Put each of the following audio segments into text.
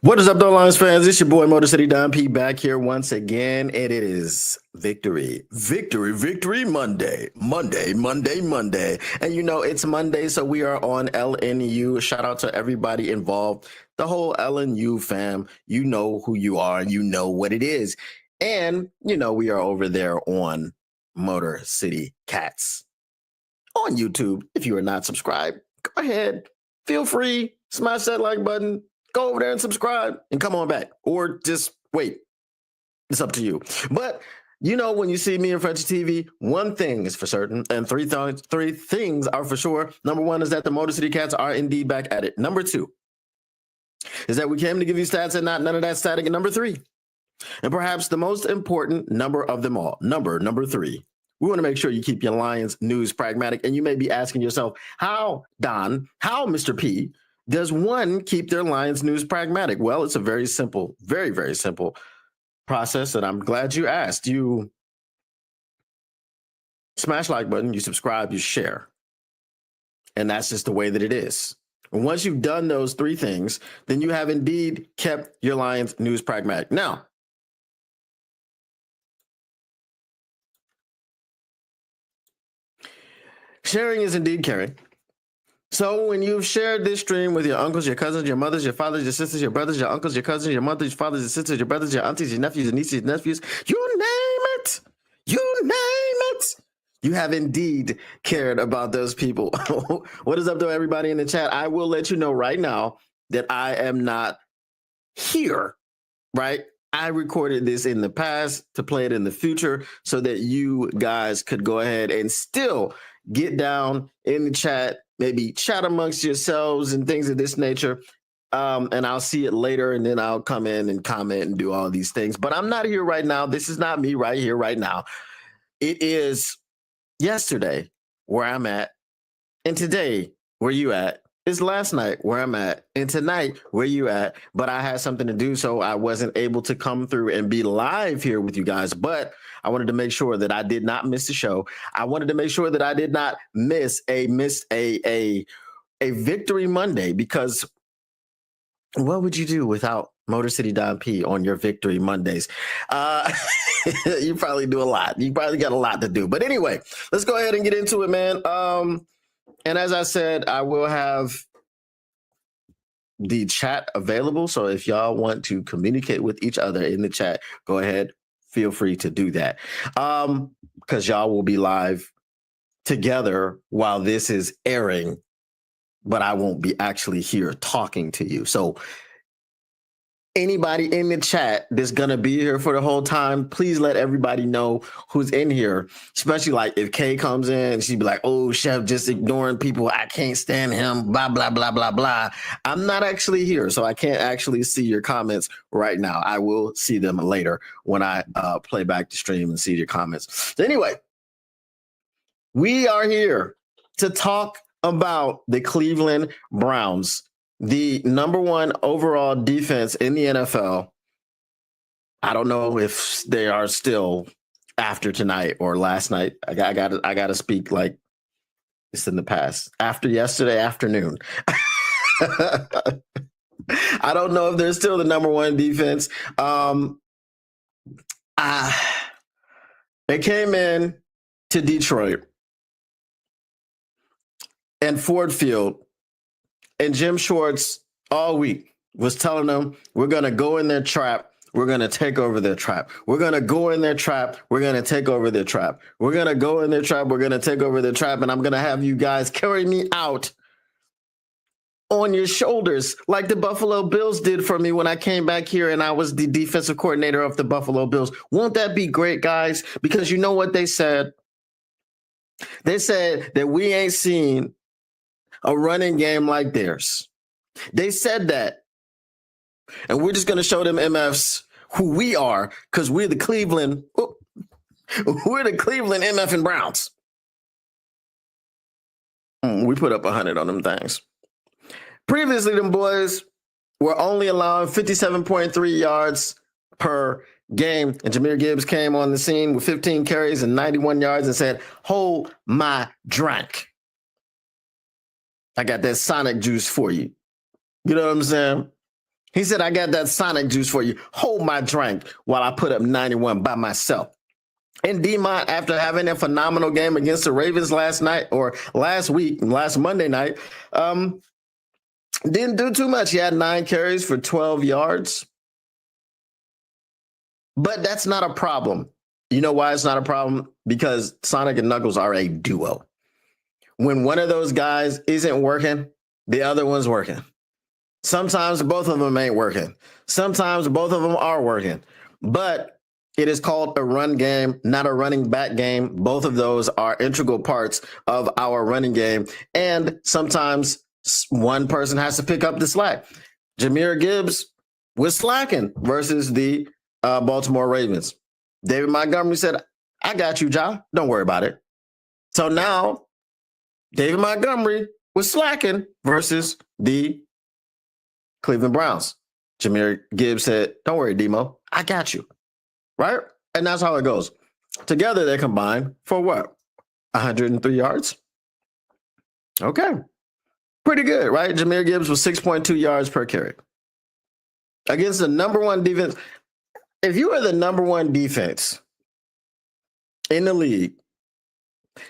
What is up, though, Lions fans? It's your boy Motor City Don P back here once again, and it is victory Monday. And you know, it's Monday, so we are on LNU. Shout out to everybody involved, the whole LNU fam. You know who you are, and you know what it is. And, you know, we are over there on Motor City Cats on YouTube. If you are not subscribed, go ahead, feel free, smash that like button. Go over there and subscribe and come on back, or just wait. It's up to you. But you know, when you see me in front of TV, one thing is for certain, and three things are for sure. Number one is that the Motor City Cats are indeed back at it. Number two is that we came to give you stats and not none of that static. And number three, and perhaps the most important number of them all, number three, we want to make sure you keep your Lions news pragmatic. And you may be asking yourself, how, Don, how, Mr. P, does one keep their Lions news pragmatic? Well, it's a very simple, very, very simple process, and I'm glad you asked. You smash like button, you subscribe, you share. And that's just the way that it is. And once you've done those three things, then you have indeed kept your Lions news pragmatic. Now, sharing is indeed caring. So when you've shared this stream with your uncles, your cousins, your mothers, your fathers, your sisters, your brothers, your uncles, your cousins, your mothers, your fathers, your sisters, your brothers, your aunties, your nephews, your nieces, your nephews, you name it, you have indeed cared about those people. What is up, though, everybody in the chat? I will let you know right now that I am not here, right? I recorded this in the past to play it in the future so that you guys could go ahead and still get down in the chat, maybe chat amongst yourselves and things of this nature. And I'll see it later, and then I'll come in and comment and do all these things. But I'm not here right now. This is not me right here, right now. It is yesterday where I'm at, and today where you at. It's last night where I'm at, and tonight where you at. But I had something to do, so I wasn't able to come through and be live here with you guys. But I wanted to make sure that I did not miss the show. I wanted to make sure that I did not miss a Victory Monday, because what would you do without Motor City Don P on your Victory Mondays? You probably do a lot. You probably got a lot to do. But anyway, let's go ahead and get into it, man. And as I said, I will have the chat available. So if y'all want to communicate with each other in the chat, go ahead, feel free to do that. Because y'all will be live together while this is airing, but I won't be actually here talking to you. So anybody in the chat that's going to be here for the whole time, please let everybody know who's in here, especially like if Kay comes in and she'd be like, oh, Chef just ignoring people. I can't stand him, blah, blah, blah, blah, blah. I'm not actually here, so I can't actually see your comments right now. I will see them later when I play back the stream and see your comments. So anyway, we are here to talk about the Cleveland Browns, the number one overall defense in the NFL. I don't know if they are still after tonight or last night. I gotta speak like it's in the past. After yesterday afternoon. I don't know if they're still the number one defense. They came in to Detroit and Ford Field, and Jim Schwartz all week was telling them, we're going to go in their trap. We're going to take over their trap. We're going to go in their trap. We're going to take over their trap. We're going to go in their trap. We're going to take over their trap. And I'm going to have you guys carry me out on your shoulders like the Buffalo Bills did for me when I came back here and I was the defensive coordinator of the Buffalo Bills. Won't that be great, guys? Because you know what they said? They said that we ain't seen a running game like theirs. They said that. And we're just going to show them MFs who we are, because we're the Cleveland MF and Browns. We put up 100 on them things. Previously, them boys were only allowing 57.3 yards per game. And Jahmyr Gibbs came on the scene with 15 carries and 91 yards and said, hold my drink. I got that Sonic juice for you. You know what I'm saying? He said, I got that Sonic juice for you. Hold my drink while I put up 91 by myself. And Demont, after having a phenomenal game against the Ravens last night or last Monday night, didn't do too much. He had 9 carries for 12 yards. But that's not a problem. You know why it's not a problem? Because Sonic and Knuckles are a duo. When one of those guys isn't working, the other one's working. Sometimes both of them ain't working. Sometimes both of them are working. But it is called a run game, not a running back game. Both of those are integral parts of our running game. And sometimes one person has to pick up the slack. Jahmyr Gibbs was slacking versus the Baltimore Ravens. David Montgomery said, I got you, Ja. Don't worry about it. So now David Montgomery was slacking versus the Cleveland Browns. Jahmyr Gibbs said, don't worry, Demo. I got you. Right? And that's how it goes. Together, they combined for what? 103 yards? Okay. Pretty good, right? Jahmyr Gibbs was 6.2 yards per carry. Against the number one defense. If you are the number one defense in the league,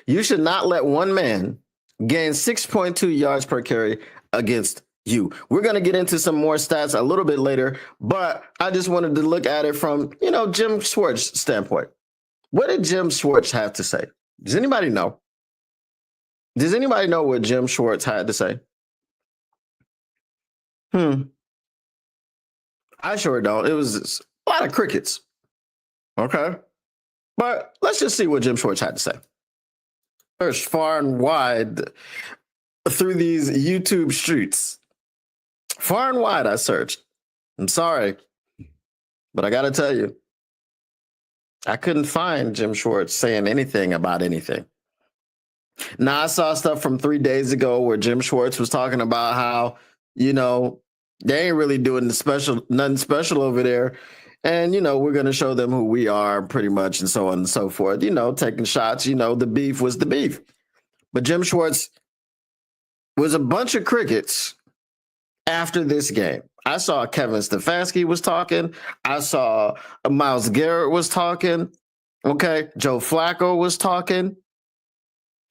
you should not let one man gain 6.2 yards per carry against you. We're going to get into some more stats a little bit later, but I just wanted to look at it from, Jim Schwartz standpoint. What did Jim Schwartz have to say? Does anybody know? Does anybody know what Jim Schwartz had to say? I sure don't. It was a lot of crickets. Okay. But let's just see what Jim Schwartz had to say. Searched far and wide through these YouTube streets. Far and wide, I searched. I'm sorry, but I got to tell you, I couldn't find Jim Schwartz saying anything about anything. Now, I saw stuff from 3 days ago where Jim Schwartz was talking about how, they ain't really doing nothing special over there. And, we're going to show them who we are pretty much and so on and so forth, taking shots, the beef was the beef. But Jim Schwartz was a bunch of crickets after this game. I saw Kevin Stefanski was talking. I saw Myles Garrett was talking. Okay. Joe Flacco was talking.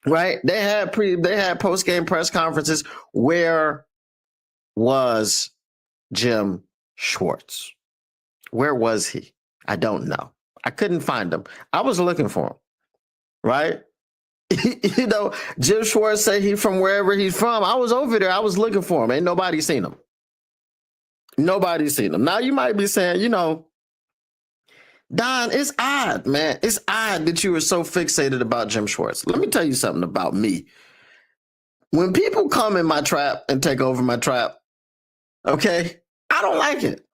Right. They had post-game press conferences. Where was Jim Schwartz? Where was he? I don't know. I couldn't find him. I was looking for him. Right. Jim Schwartz say he from wherever he's from. I was over there. I was looking for him. Ain't nobody seen him. Nobody's seen him. Now you might be saying, Don, it's odd, man. It's odd that you were so fixated about Jim Schwartz. Let me tell you something about me. When people come in my trap and take over my trap, okay, I don't like it.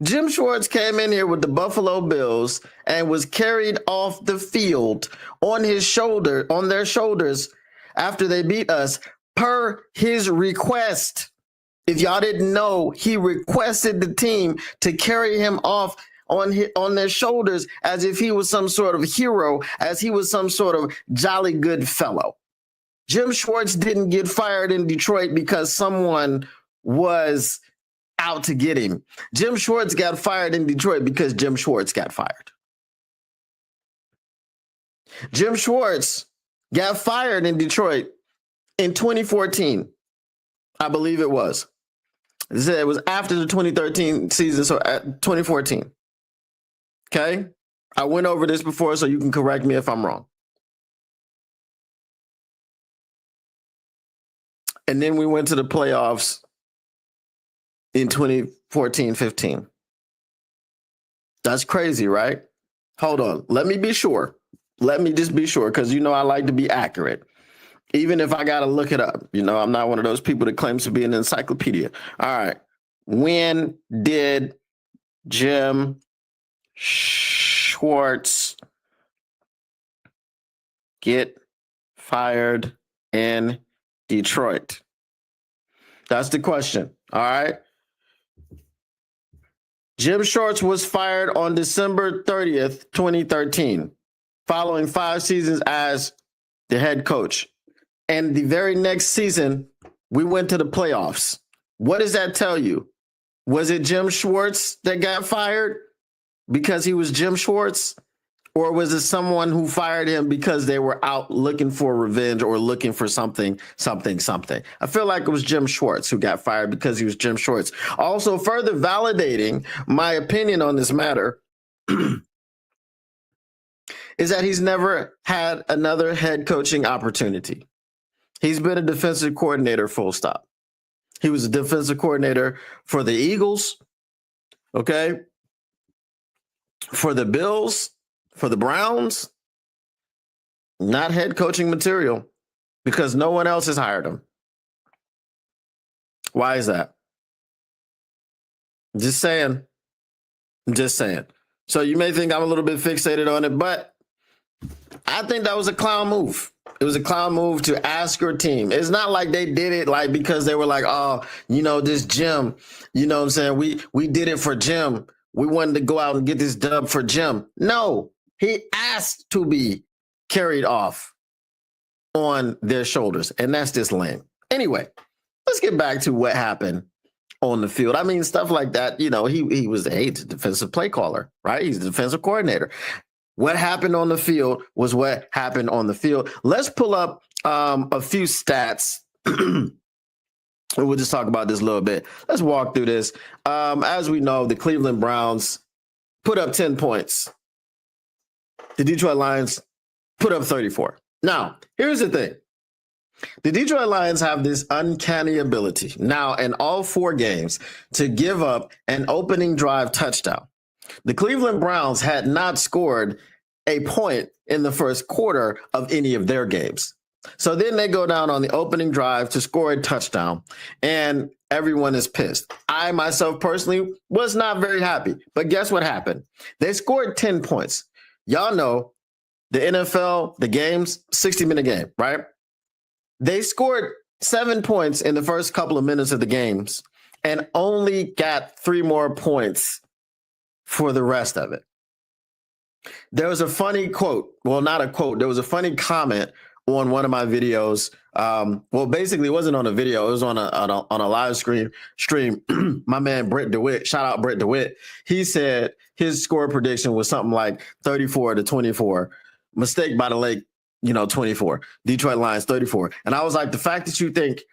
Jim Schwartz came in here with the Buffalo Bills and was carried off the field on their shoulders after they beat us per his request. If y'all didn't know, he requested the team to carry him off on their shoulders as if he was some sort of hero, as he was some sort of jolly good fellow. Jim Schwartz didn't get fired in Detroit because someone was out to get him. Jim Schwartz got fired in Detroit because Jim Schwartz got fired. Jim Schwartz got fired in Detroit in 2014. I believe it was. It was after the 2013 season, so 2014. Okay? I went over this before, so you can correct me if I'm wrong. And then we went to the playoffs in 2014-15. That's crazy, right? Hold on. Let me be sure. Let me just be sure, because I like to be accurate. Even if I got to look it up. I'm not one of those people that claims to be an encyclopedia. All right. When did Jim Schwartz get fired in Detroit? That's the question. All right. Jim Schwartz was fired on December 30th, 2013, following 5 seasons as the head coach. And the very next season, we went to the playoffs. What does that tell you? Was it Jim Schwartz that got fired because he was Jim Schwartz? Or was it someone who fired him because they were out looking for revenge or looking for something? I feel like it was Jim Schwartz who got fired because he was Jim Schwartz. Also, further validating my opinion on this matter is that he's never had another head coaching opportunity. He's been a defensive coordinator, full stop. He was a defensive coordinator for the Eagles, okay, for the Bills, for the Browns. Not head coaching material because no one else has hired him. Why is that? Just saying. So you may think I'm a little bit fixated on it, but I think that was a clown move. It was a clown move to ask your team. It's not like they did it like because they were like, oh, this Jim, what I'm saying? We did it for Jim. We wanted to go out and get this dub for Jim. No, he asked to be carried off on their shoulders, and that's just lame. Anyway, let's get back to what happened on the field. I mean, stuff like that, he was a defensive play caller, right? He's a defensive coordinator. What happened on the field was what happened on the field. Let's pull up a few stats. We'll just talk about this a little bit. Let's walk through this. As we know, the Cleveland Browns put up 10 points. The Detroit Lions put up 34. Now, here's the thing. The Detroit Lions have this uncanny ability now in all 4 games to give up an opening drive touchdown. The Cleveland Browns had not scored a point in the first quarter of any of their games. So then they go down on the opening drive to score a touchdown, and everyone is pissed. I myself personally was not very happy, but guess what happened? They scored 10 points. Y'all know the NFL, the games, 60-minute game, right? They scored 7 points in the first couple of minutes of the games and only got 3 more points for the rest of it. There was a funny quote. Well, not a quote. There was a funny comment on one of my videos. Well, basically, it wasn't on a video. It was on a live stream. My man Brett DeWitt, shout out Brett DeWitt. He said his score prediction was something like 34-24. Mistake by the Lake, 24. Detroit Lions 34. And I was like, the fact that you think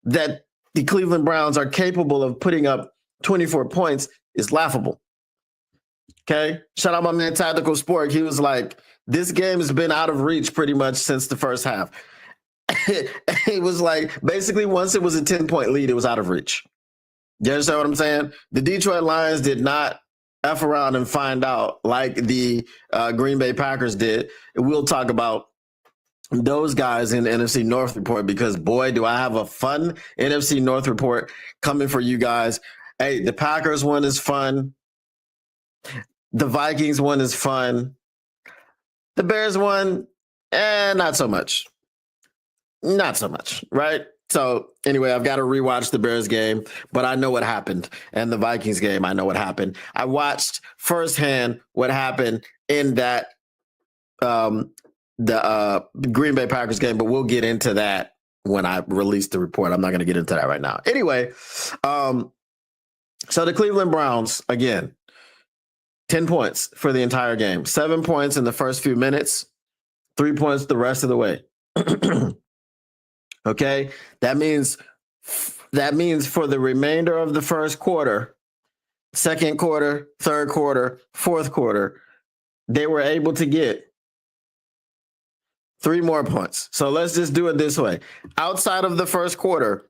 that the Cleveland Browns are capable of putting up 24 points is laughable. Okay. Shout out my man Tactical Sport. He was like, this game has been out of reach pretty much since the first half. It was like, basically, once it was a 10-point lead, it was out of reach. You understand what I'm saying? The Detroit Lions did not F around and find out like the Green Bay Packers did. We'll talk about those guys in the NFC North report because, boy, do I have a fun NFC North report coming for you guys. Hey, the Packers one is fun. The Vikings one is fun. The Bears one, not so much. Not so much, right? So anyway, I've got to rewatch the Bears game, but I know what happened. And the Vikings game, I know what happened. I watched firsthand what happened in that the Green Bay Packers game, but we'll get into that when I release the report. I'm not going to get into that right now. Anyway, so the Cleveland Browns, again, 10 points for the entire game. 7 points in the first few minutes, 3 points the rest of the way. Okay, that means for the remainder of the first quarter, second quarter, third quarter, fourth quarter, they were able to get 3 more points. So let's just do it this way. Outside of the first quarter,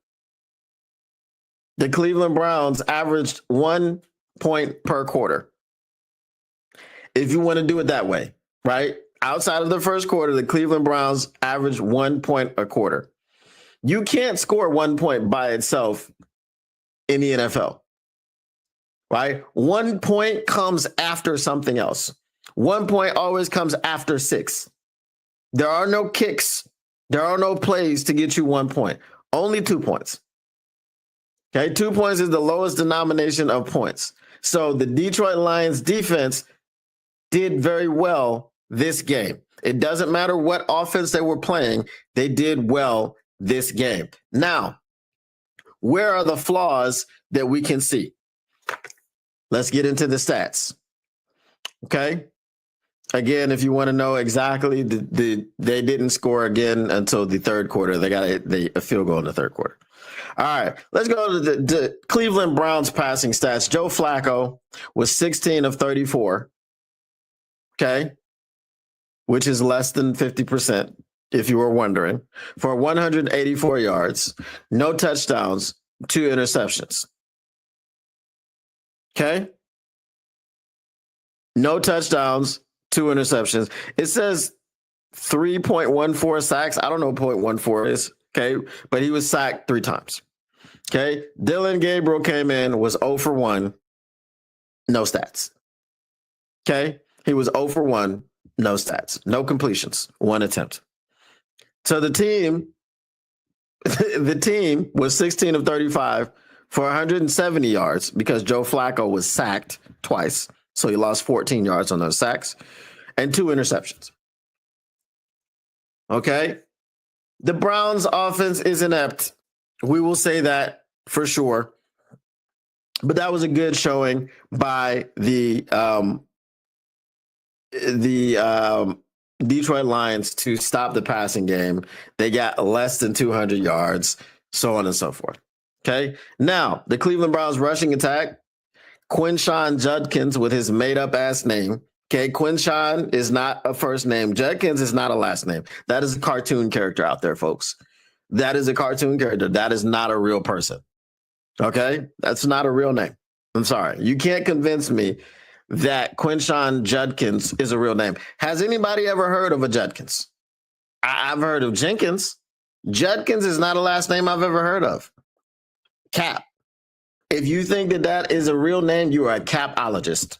the Cleveland Browns averaged 1 point per quarter. If you want to do it that way, right? Outside of the first quarter, the Cleveland Browns averaged 1 point a quarter. You can't score 1 point by itself in the NFL, right? 1 point comes after something else. 1 point always comes after 6. There are no kicks. There are no plays to get you 1 point. Only 2 points. Okay, 2 points is the lowest denomination of points. So the Detroit Lions defense did very well this game. It doesn't matter what offense they were playing. They did well this game. Now, where are the flaws that we can see? Let's get into the stats. Okay. Again, if you want to know exactly, they didn't score again until the third quarter. They got a field goal in the third quarter. All right, let's go to the Cleveland Browns passing stats. Joe Flacco was 16 of 34. Okay, which is less than 50%, if you were wondering, for 184 yards, no touchdowns, 2 interceptions. Okay, no touchdowns, 2 interceptions. It says 3.14 sacks. I don't know what 0.14 is. Okay, but he was sacked 3 times. Okay, Dillon Gabriel came in, was 0 for 1, no stats. Okay, he was 0 for 1, no stats, no completions, 1 attempt. So the team was 16 of 35 for 170 yards because Joe Flacco was sacked twice. So he lost 14 yards on those sacks and 2 interceptions. Okay. The Browns offense is inept. We will say that for sure. But that was a good showing by the Detroit Lions to stop the passing game. They got less than 200 yards, so on and so forth. Okay. Now, the Cleveland Browns rushing attack, Quinshon Judkins with his made-up ass name. Okay, Quinshon is not a first name. Judkins is not a last name. That is a cartoon character out there, folks. That is a cartoon character. That is not a real person. Okay, that's not a real name. I'm sorry. You can't convince me that Quinshon Judkins is a real name. Has anybody ever heard of a Judkins? I've heard of Jenkins. Judkins is not a last name I've ever heard of. Cap. If you think that that is a real name, you are a capologist.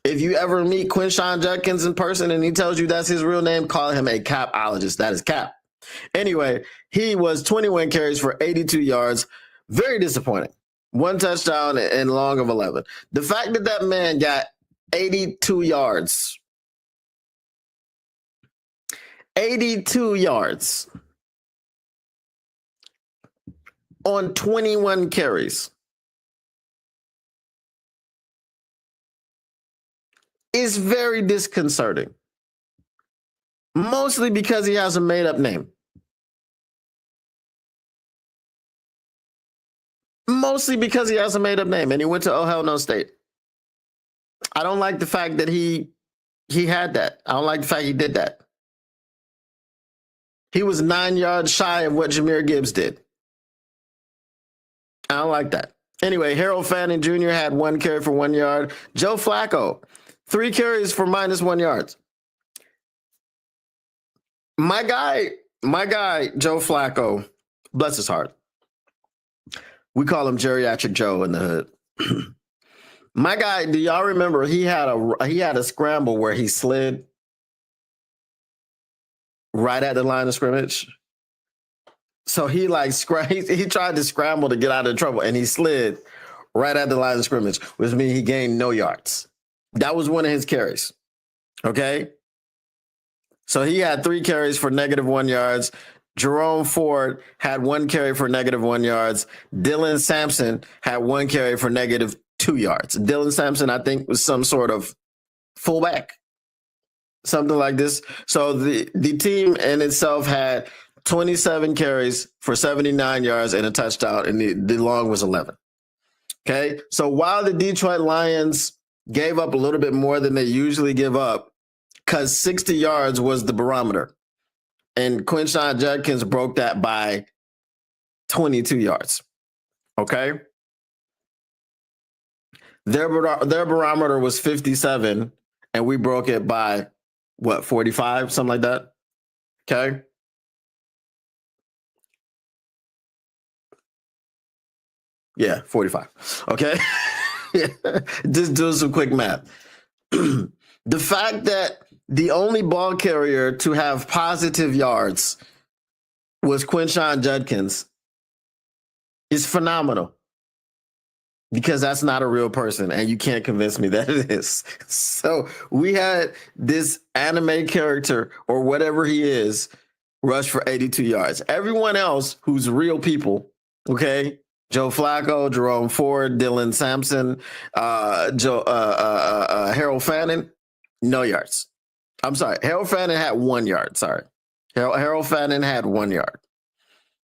If you ever meet Quinshon Judkins in person and he tells you that's his real name, call him a capologist. That is cap. Anyway, he was 21 carries for 82 yards. Very disappointing. 1 touchdown and long of 11. The fact that that man got 82 yards, 82 yards on 21 carries is very disconcerting. Mostly because he has a made-up name. Mostly because he has a made-up name and he went to Oh Hell No State. I don't like the fact that he had that. I don't like the fact he did that. He was 9 yards shy of what Jahmyr Gibbs did. I don't like that. Anyway, Harold Fanning Jr. had 1 carry for 1 yard. Joe Flacco, 3 carries for -1 yards. My guy, Joe Flacco, bless his heart. We call him Geriatric Joe in the hood. My guy, do y'all remember he had a scramble where he slid right at the line of scrimmage? So he tried to scramble to get out of trouble and he slid right at the line of scrimmage, which means he gained no yards. That was one of his carries. Okay? So he had 3 carries for -1 yards. Jerome Ford had 1 carry for -1 yards. Dylan Sampson had 1 carry for -2 yards. Dylan Sampson, I think, was some sort of fullback, something like this. So the team in itself had 27 carries for 79 yards and a touchdown, and the long was 11. Okay, so while the Detroit Lions gave up a little bit more than they usually give up, because 60 yards was the barometer. And Quinshon Judkins broke that by 22 yards. Okay? Their barometer was 57, and we broke it by, 45? Something like that? Okay? Yeah, 45. Okay? Just doing some quick math. The fact that the only ball carrier to have positive yards was Quinshon Judkins is phenomenal, because that's not a real person and you can't convince me that it is. So we had this anime character or whatever he is rush for 82 yards. Everyone else who's real people, okay, Joe Flacco, Jerome Ford, Dylan Sampson, Harold Fannin, no yards. I'm sorry. Harold Fannin had 1 yard. Sorry. Harold Fannin had 1 yard.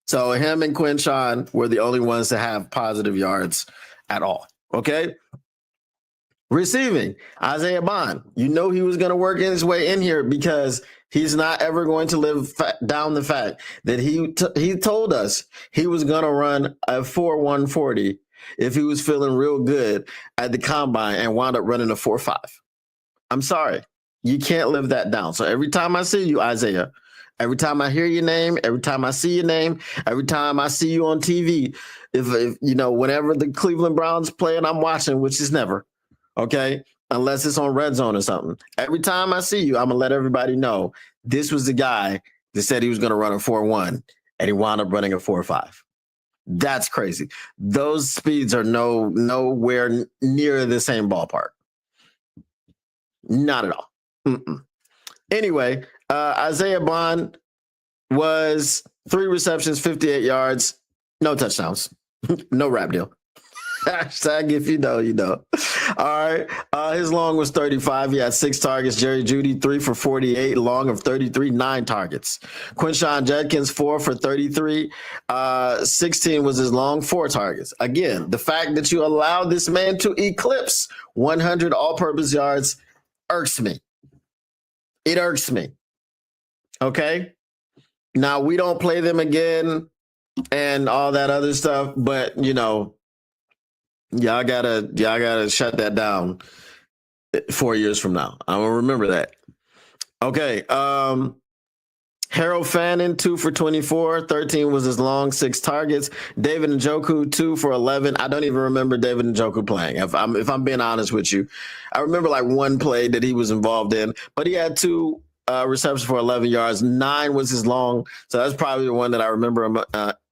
So him and Quinshawn were the only ones to have positive yards at all. Okay. Receiving, Isaiah Bond. You know he was going to work his way in here because he's not ever going to live down the fact that he told us he was going to run a 4.140 if he was feeling real good at the combine and wound up running a 4.5. I'm sorry. You can't live that down. So every time I see you, Isaiah, every time I hear your name, every time I see your name, every time I see you on TV, if you know, whenever the Cleveland Browns play and I'm watching, which is never, okay, unless it's on Red Zone or something. Every time I see you, I'm gonna let everybody know this was the guy that said he was gonna run a 4.1 and he wound up running a 4.5. That's crazy. Those speeds are nowhere near the same ballpark. Not at all. Mm-mm. Anyway, Isaiah Bond was 3 receptions, 58 yards, no touchdowns, no rap deal. Hashtag if you know, you know. All right. His long was 35. He had 6 targets. Jerry Jeudy, 3 for 48. Long of 33, 9 targets. Quinshawn Judkins, 4 for 33. 16 was his long, 4 targets. Again, the fact that you allow this man to eclipse 100 all-purpose yards irks me. It irks me. Okay? Now, we don't play them again and all that other stuff, but, you know, y'all gotta shut that down 4 years from now. I'm gonna remember that. Okay. Harold Fannin, 2 for 24. 13 was his long, 6 targets. David Njoku, 2 for 11. I don't even remember David Njoku playing. If I'm being honest with you, I remember like 1 play that he was involved in, but he had 2 receptions for 11 yards. 9 was his long, so that's probably the one that I remember him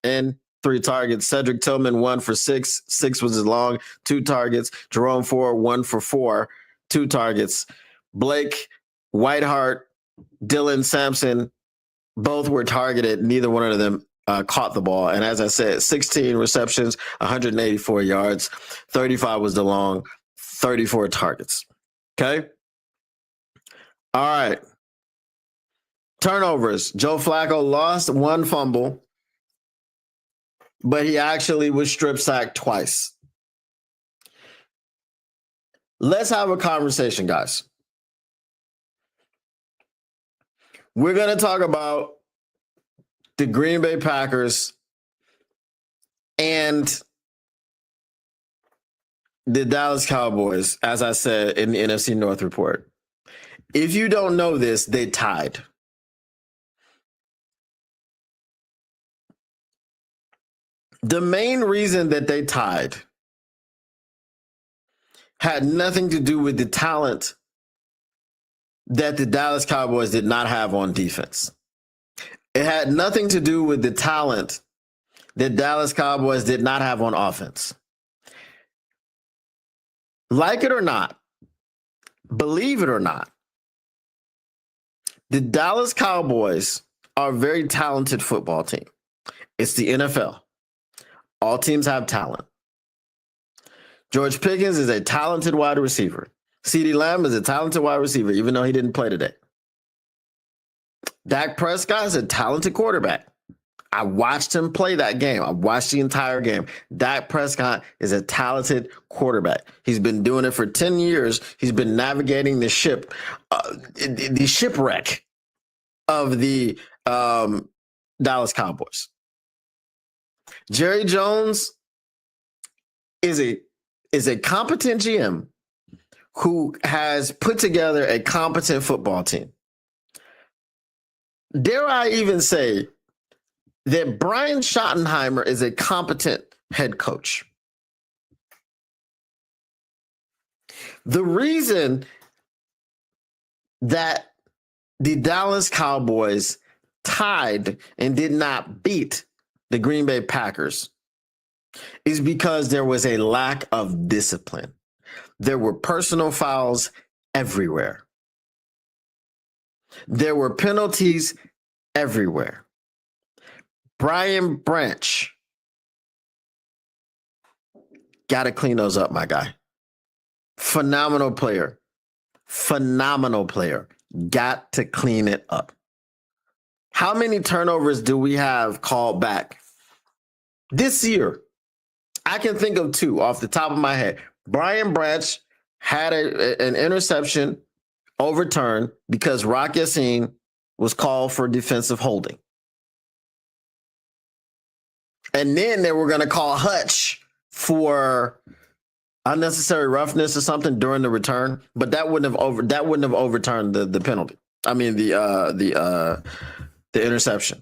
in. 3 targets. Cedric Tillman, 1 for 6. 6 was his long, 2 targets. Jerome Ford, 1 for 4, 2 targets. Blake Whiteheart, Dylan Sampson, both were targeted. Neither one of them caught the ball. And as I said, 16 receptions, 184 yards. 35 was the long, 34 targets. Okay? All right. Turnovers. Joe Flacco lost 1 fumble, but he actually was strip sacked twice. Let's have a conversation, guys. We're going to talk about the Green Bay Packers and the Dallas Cowboys, as I said in the NFC North report. If you don't know this, they tied. The main reason that they tied had nothing to do with the talent that the Dallas Cowboys did not have on defense. It had nothing to do with the talent that Dallas Cowboys did not have on offense. Like it or not, believe it or not, the Dallas Cowboys are a very talented football team. It's the NFL. All teams have talent. George Pickens is a talented wide receiver. CeeDee Lamb is a talented wide receiver, even though he didn't play today. Dak Prescott is a talented quarterback. I watched him play that game. I watched the entire game. Dak Prescott is a talented quarterback. He's been doing it for 10 years. He's been navigating the shipwreck of the Dallas Cowboys. Jerry Jones is a competent GM who has put together a competent football team. Dare I even say that Brian Schottenheimer is a competent head coach. The reason that the Dallas Cowboys tied and did not beat the Green Bay Packers is because there was a lack of discipline. There were personal fouls everywhere. There were penalties everywhere. Brian Branch Got to clean those up, my guy. Phenomenal player. Phenomenal player. Got to clean it up. How many turnovers do we have called back this year? I can think of 2 off the top of my head. Brian Branch had an interception overturned because Rock Ya-Sin was called for defensive holding. And then they were going to call Hutch for unnecessary roughness or something during the return, but that wouldn't have overturned the penalty. I mean the interception.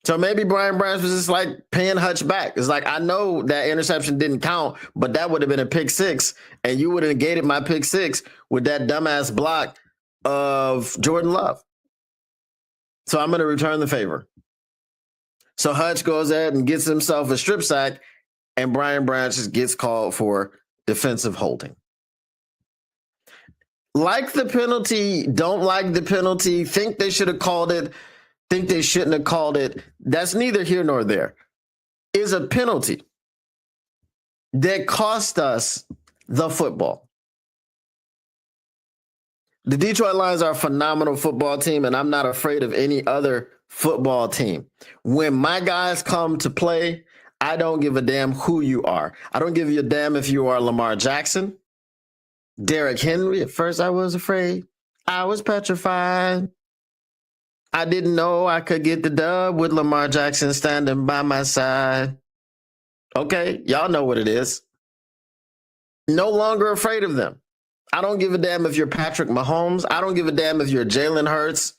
So maybe Brian Branch was just like paying Hutch back. It's like, I know that interception didn't count, but that would have been a pick 6, and you would have negated my pick 6 with that dumbass block of Jordan Love. So I'm going to return the favor. So Hutch goes ahead and gets himself a strip sack, and Brian Branch just gets called for defensive holding. Like the penalty, don't like the penalty, think they should have called it, think they shouldn't have called it. That's neither here nor there. Is a penalty that cost us the football. The Detroit Lions are a phenomenal football team, and I'm not afraid of any other football team. When my guys come to play, I don't give a damn who you are. I don't give a damn if you are Lamar Jackson, Derrick Henry. At first I was afraid. I was petrified. I didn't know I could get the dub with Lamar Jackson standing by my side. Okay, y'all know what it is. No longer afraid of them. I don't give a damn if you're Patrick Mahomes. I don't give a damn if you're Jalen Hurts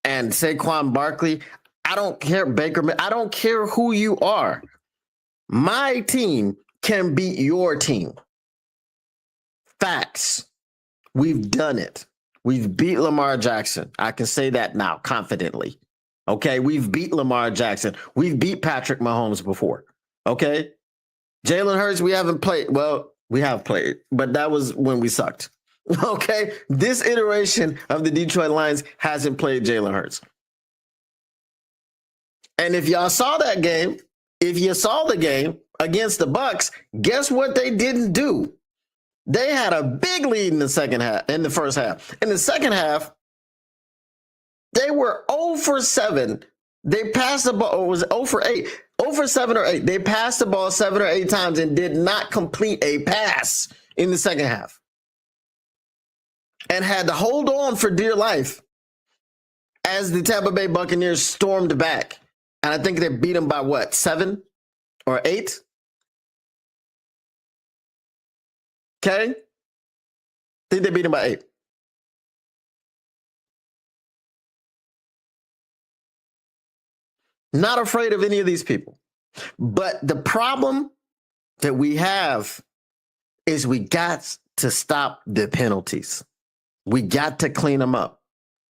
and Saquon Barkley. I don't care, Baker. I don't care who you are. My team can beat your team. Facts. We've done it. We've beat Lamar Jackson. I can say that now confidently. Okay, we've beat Lamar Jackson. We've beat Patrick Mahomes before. Okay, Jalen Hurts, we haven't played. Well, we have played, but that was when we sucked. Okay, this iteration of the Detroit Lions hasn't played Jalen Hurts. And if y'all saw that game, if you saw the game against the Bucs, guess what they didn't do? They had a big lead in the first half. In the second half, they were 0 for 7. They passed the ball, or was it 0 for 8? 0 for 7 or 8. They passed the ball 7 or 8 times and did not complete a pass in the second half. And had to hold on for dear life as the Tampa Bay Buccaneers stormed back. And I think they beat them by what, 7 or 8? Okay? I think they beat him by 8. Not afraid of any of these people. But the problem that we have is we got to stop the penalties. We got to clean them up.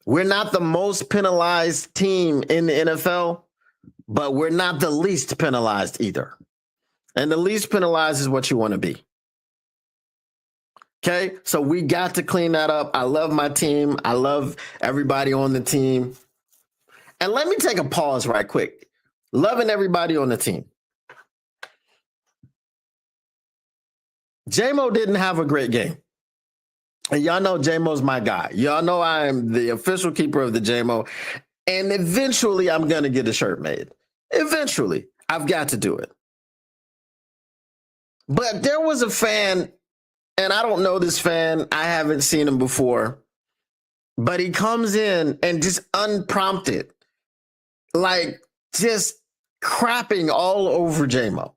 We're not the most penalized team in the NFL, but we're not the least penalized either. And the least penalized is what you want to be. Okay, so we got to clean that up. I love my team. I love everybody on the team. And let me take a pause right quick. Loving everybody on the team. J-Mo didn't have a great game. And y'all know J-Mo's my guy. Y'all know I am the official keeper of the J-Mo. And eventually I'm going to get a shirt made. Eventually. I've got to do it. But there was a fan, and I don't know this fan. I haven't seen him before. But he comes in and just unprompted, like just crapping all over J-Mo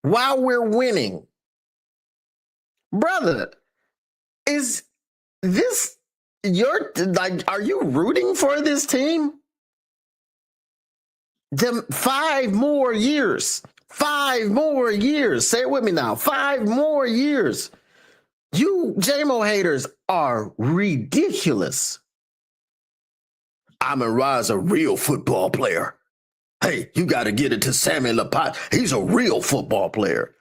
while we're winning. Brother, is this are you rooting for this team? The 5 more years. 5 more years. Say it with me now. 5 more years. You J-Mo haters are ridiculous. Amon-Ra's a real football player. Hey, you got to get it to Sammy Laporte. He's a real football player.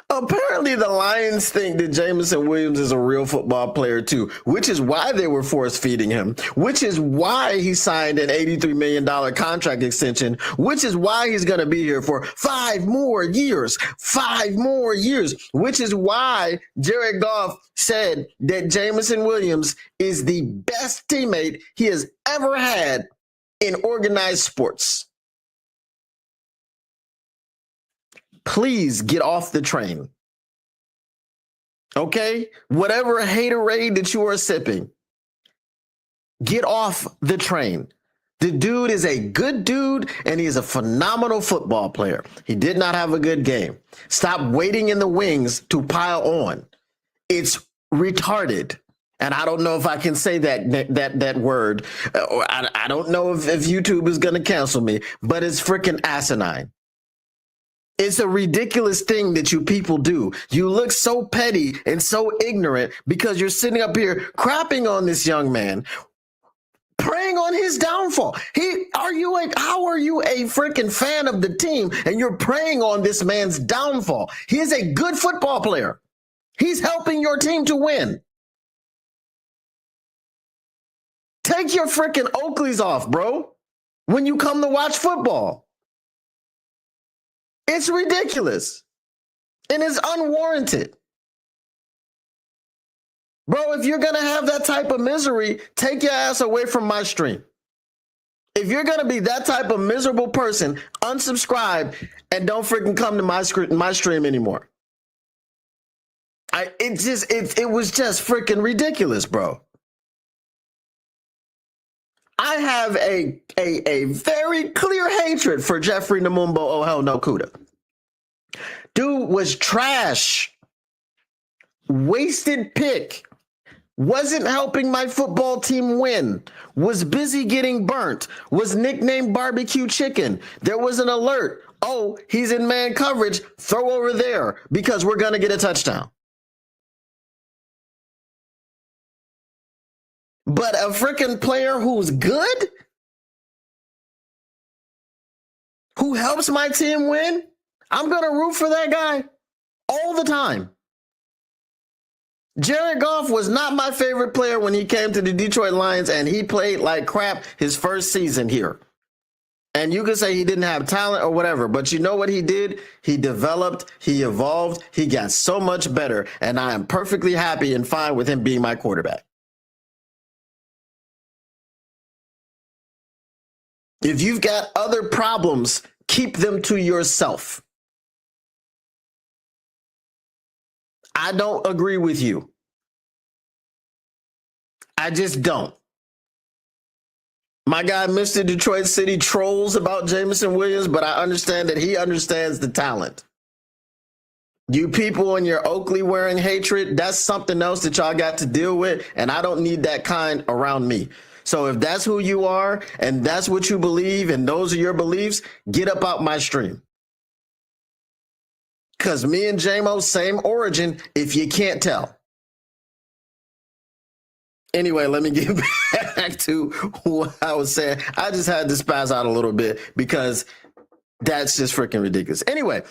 Apparently, the Lions think that Jameson Williams is a real football player too, which is why they were force feeding him, which is why he signed an $83 million contract extension, which is why he's going to be here for 5 more years, which is why Jared Goff said that Jameson Williams is the best teammate he has ever had in organized sports. Please get off the train. Okay? Whatever haterade that you are sipping, get off the train. The dude is a good dude, and he is a phenomenal football player. He did not have a good game. Stop waiting in the wings to pile on. It's retarded. And I don't know if I can say that word. I don't know if YouTube is going to cancel me, but it's freaking asinine. It's a ridiculous thing that you people do. You look so petty and so ignorant because you're sitting up here crapping on this young man, preying on his downfall. How are you a freaking fan of the team and you're preying on this man's downfall? He is a good football player. He's helping your team to win. Take your freaking Oakleys off, bro, when you come to watch football. It's ridiculous. And it's unwarranted. Bro, if you're going to have that type of misery, take your ass away from my stream. If you're going to be that type of miserable person, unsubscribe and don't freaking come to my stream anymore. It was just freaking ridiculous, bro. I have a very clear hatred for Jeffrey Namumbo Ohel Nokuda. Dude was trash. Wasted pick. Wasn't helping my football team win. Was busy getting burnt. Was nicknamed barbecue chicken. There was an alert. Oh, he's in man coverage. Throw over there because we're going to get a touchdown. But a freaking player who's good, who helps my team win, I'm going to root for that guy all the time. Jared Goff was not my favorite player when he came to the Detroit Lions, and he played like crap his first season here. And you could say he didn't have talent or whatever, but you know what he did? He developed, he evolved, he got so much better, and I am perfectly happy and fine with him being my quarterback. If you've got other problems, keep them to yourself. I don't agree with you. I just don't. My guy, Mr. Detroit City, trolls about Jameson Williams, but I understand that he understands the talent. You people in your Oakley wearing hatred, that's something else that y'all got to deal with, and I don't need that kind around me. So if that's who you are and that's what you believe and those are your beliefs, get up out my stream. Because me and JMO, same origin, if you can't tell. Anyway, let me get back to what I was saying. I just had to spaz out a little bit because that's just freaking ridiculous. Anyway,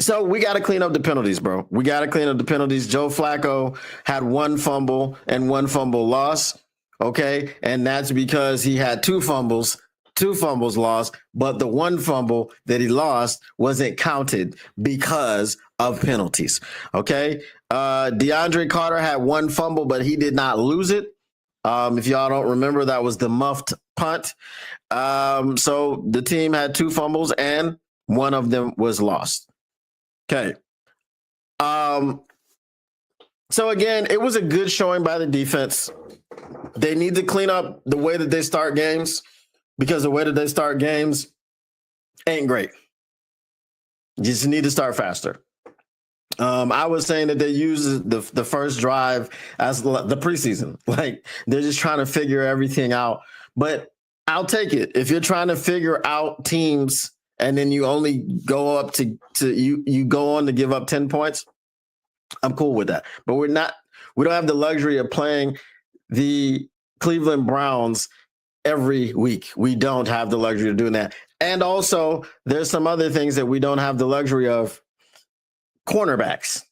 so we got to clean up the penalties, bro. We got to clean up the penalties. Joe Flacco had 1 fumble and 1 fumble loss, okay? And that's because he had 2 fumbles lost, but the 1 fumble that he lost wasn't counted because of penalties, okay? DeAndre Carter had 1 fumble, but he did not lose it. If y'all don't remember, that was the muffed punt. So the team had 2 fumbles and 1 of them was lost. Okay. So again, it was a good showing by the defense. They need to clean up the way that they start games because the way that they start games ain't great. You just need to start faster. I was saying that they use the first drive as the preseason. Like they're just trying to figure everything out. But I'll take it. If you're trying to figure out teams and then you only go up to you go on to give up 10 points, I'm cool with that. But we don't have the luxury of playing the Cleveland Browns every week. We don't have the luxury of doing that. And also, there's some other things that we don't have the luxury of. Cornerbacks.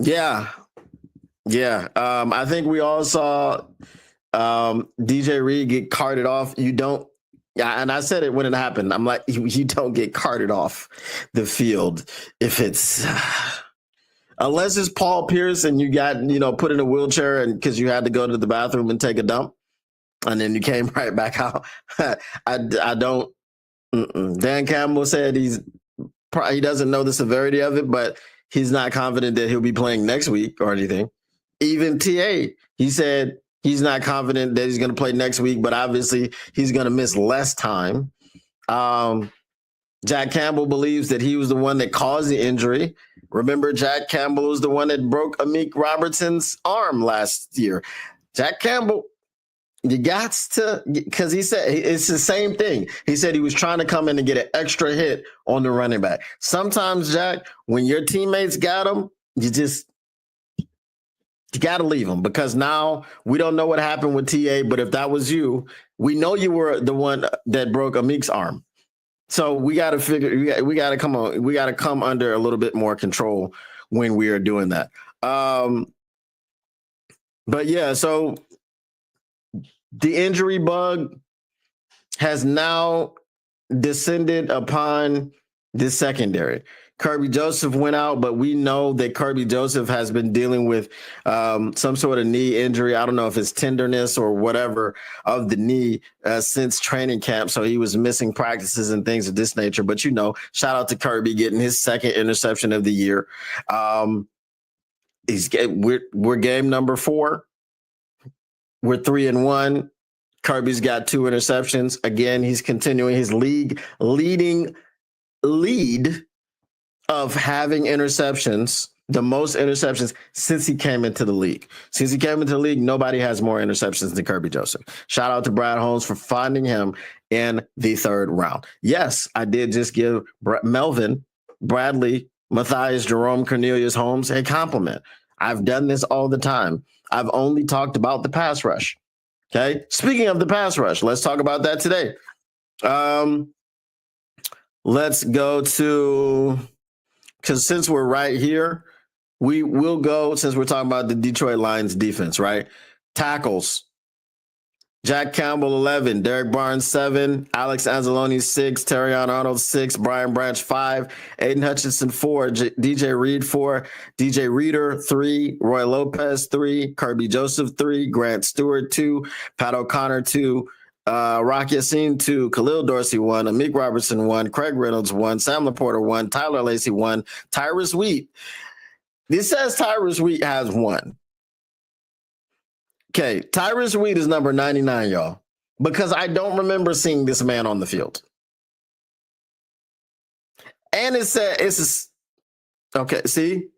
Yeah. Yeah. I think we all saw DJ Reed get carted off. You don't, yeah, and I said it when it happened. I'm like, you don't get carted off the field if it's unless it's Paul Pierce and you got, put in a wheelchair and because you had to go to the bathroom and take a dump and then you came right back out. I don't. Dan Campbell said he doesn't know the severity of it, but he's not confident that he'll be playing next week or anything. Even TA, he said he's not confident that he's going to play next week, but obviously he's going to miss less time. Jack Campbell believes that he was the one that caused the injury. Remember, Jack Campbell was the one that broke Amik Robertson's arm last year. Jack Campbell, you got to, because he said it's the same thing. He said he was trying to come in and get an extra hit on the running back. Sometimes, Jack, when your teammates got him, you got to leave him because now we don't know what happened with TA, but if that was you, we know you were the one that broke Amik's arm. So we got to figure, we got to come on, we got to come under a little bit more control when we are doing that. But yeah, so the injury bug has now descended upon the secondary. Kirby Joseph went out, but we know that Kirby Joseph has been dealing with some sort of knee injury. I don't know if it's tenderness or whatever of the knee since training camp. So he was missing practices and things of this nature. But, shout out to Kirby getting his second interception of the year. We're game number 4. We're 3-1. Kirby's got 2 interceptions. Again, he's continuing his leading lead of having interceptions, the most interceptions since he came into the league. Since he came into the league, nobody has more interceptions than Kirby Joseph. Shout out to Brad Holmes for finding him in the 3rd round. Yes, I did just give Melvin, Bradley, Matthias, Jerome, Cornelius Holmes a compliment. I've done this all the time. I've only talked about the pass rush. Okay. Speaking of the pass rush, let's talk about that today. Let's go to, because since we're right here, we will go, since we're talking about the Detroit Lions defense, right? Tackles. Jack Campbell, 11. Derek Barnes, 7. Alex Anzalone, 6. Terrion Arnold, 6. Brian Branch, 5. Aiden Hutchinson, 4. DJ Reed, 4. DJ Reader, 3. Roy Lopez, 3. Kirby Joseph, 3. Grant Stewart, 2. Pat O'Connor, 2. Rock Yassin, 2. Khalil Dorsey, 1. Amik Robertson, 1. Craig Reynolds, 1. Sam Laporta, 1. Tyler Lacey, 1. Tyrus Wheat. This says Tyrus Wheat has 1. Okay, Tyrus Wheat is number 99, y'all, because I don't remember seeing this man on the field. And it said, okay, see,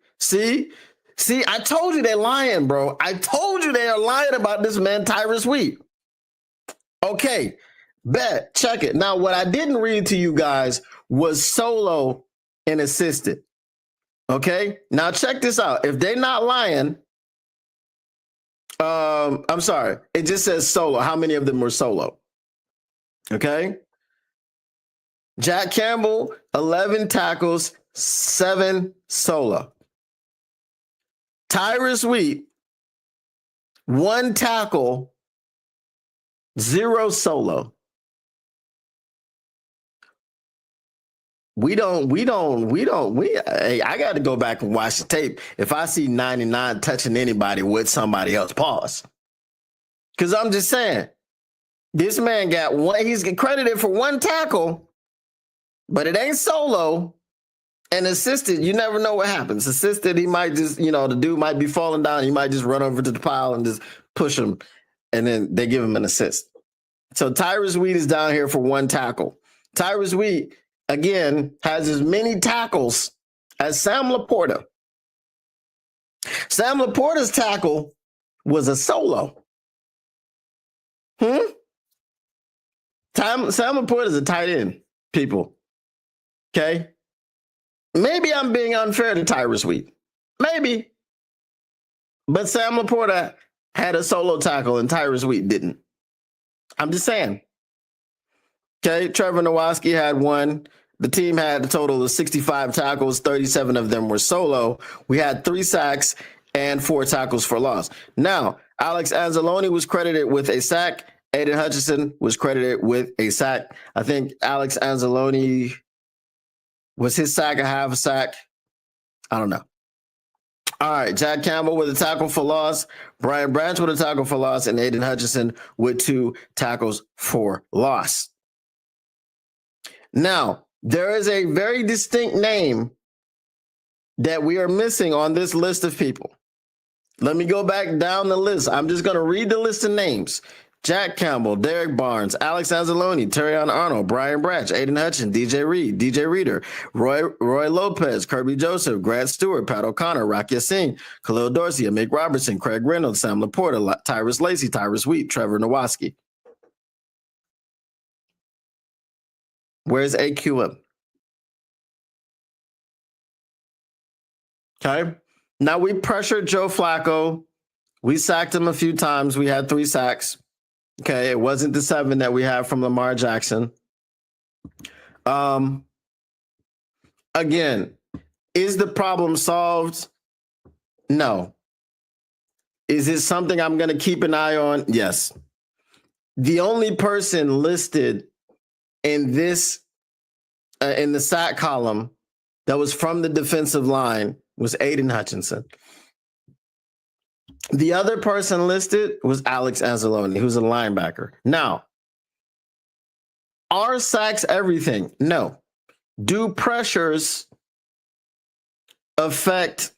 I told you they're lying, bro. I told you they are lying about this man, Tyrus Wheat. Okay, bet, check it. Now, what I didn't read to you guys was solo and assisted. Okay, now check this out. If they're not lying, I'm sorry. It just says solo. How many of them were solo? Okay. Jack Campbell, 11 tackles, 7 solo. Tyrus Wheat, 1 tackle, 0 solo. I got to go back and watch the tape. If I see 99 touching anybody with somebody else, pause. Because I'm just saying, this man got 1, he's credited for 1 tackle, but it ain't solo. And assisted, you never know what happens. Assisted, he might just, the dude might be falling down. He might just run over to the pile and just push him. And then they give him an assist. So Tyrus Wheat is down here for 1 tackle. Tyrus Wheat, again, has as many tackles as Sam Laporta. Sam Laporta's tackle was a solo. Sam Laporta is a tight end, people. Okay? Maybe I'm being unfair to Tyrus Wheat. Maybe. But Sam Laporta had a solo tackle and Tyrus Wheat didn't. I'm just saying. Okay, Trevor Nowatzki had one. The team had a total of 65 tackles, 37 of them were solo. We had 3 sacks and 4 tackles for loss. Now, Alex Anzalone was credited with a sack. Aiden Hutchinson was credited with a sack. I think Alex Anzalone was his sack a half a sack. I don't know. All right, Jack Campbell with a tackle for loss, Brian Branch with a tackle for loss, and Aiden Hutchinson with 2 tackles for loss. Now, there is a very distinct name that we are missing on this list of people. Let me go back down the list. I'm just going to read the list of names. Jack Campbell, Derek Barnes, Alex Anzalone, Terrion Arnold, Brian Branch, Aiden Hutchinson, DJ Reed, DJ Reader, Roy Lopez, Kirby Joseph, Grant Stewart, Pat O'Connor, Rakia Singh, Khalil Dorsey, Mick Robertson, Craig Reynolds, Sam Laporta, Tyrus Lacey, Tyrus Wheat, Trevor Nowatzki. Where's AQM? Okay. Now we pressured Joe Flacco. We sacked him a few times. We had 3 sacks. Okay. It wasn't the 7 that we had from Lamar Jackson. Again, is the problem solved? No. Is it something I'm going to keep an eye on? Yes. The only person listed in this, in the sack column that was from the defensive line was Aiden Hutchinson. The other person listed was Alex Anzalone, who's a linebacker. Now, are sacks everything? No. Do pressures affect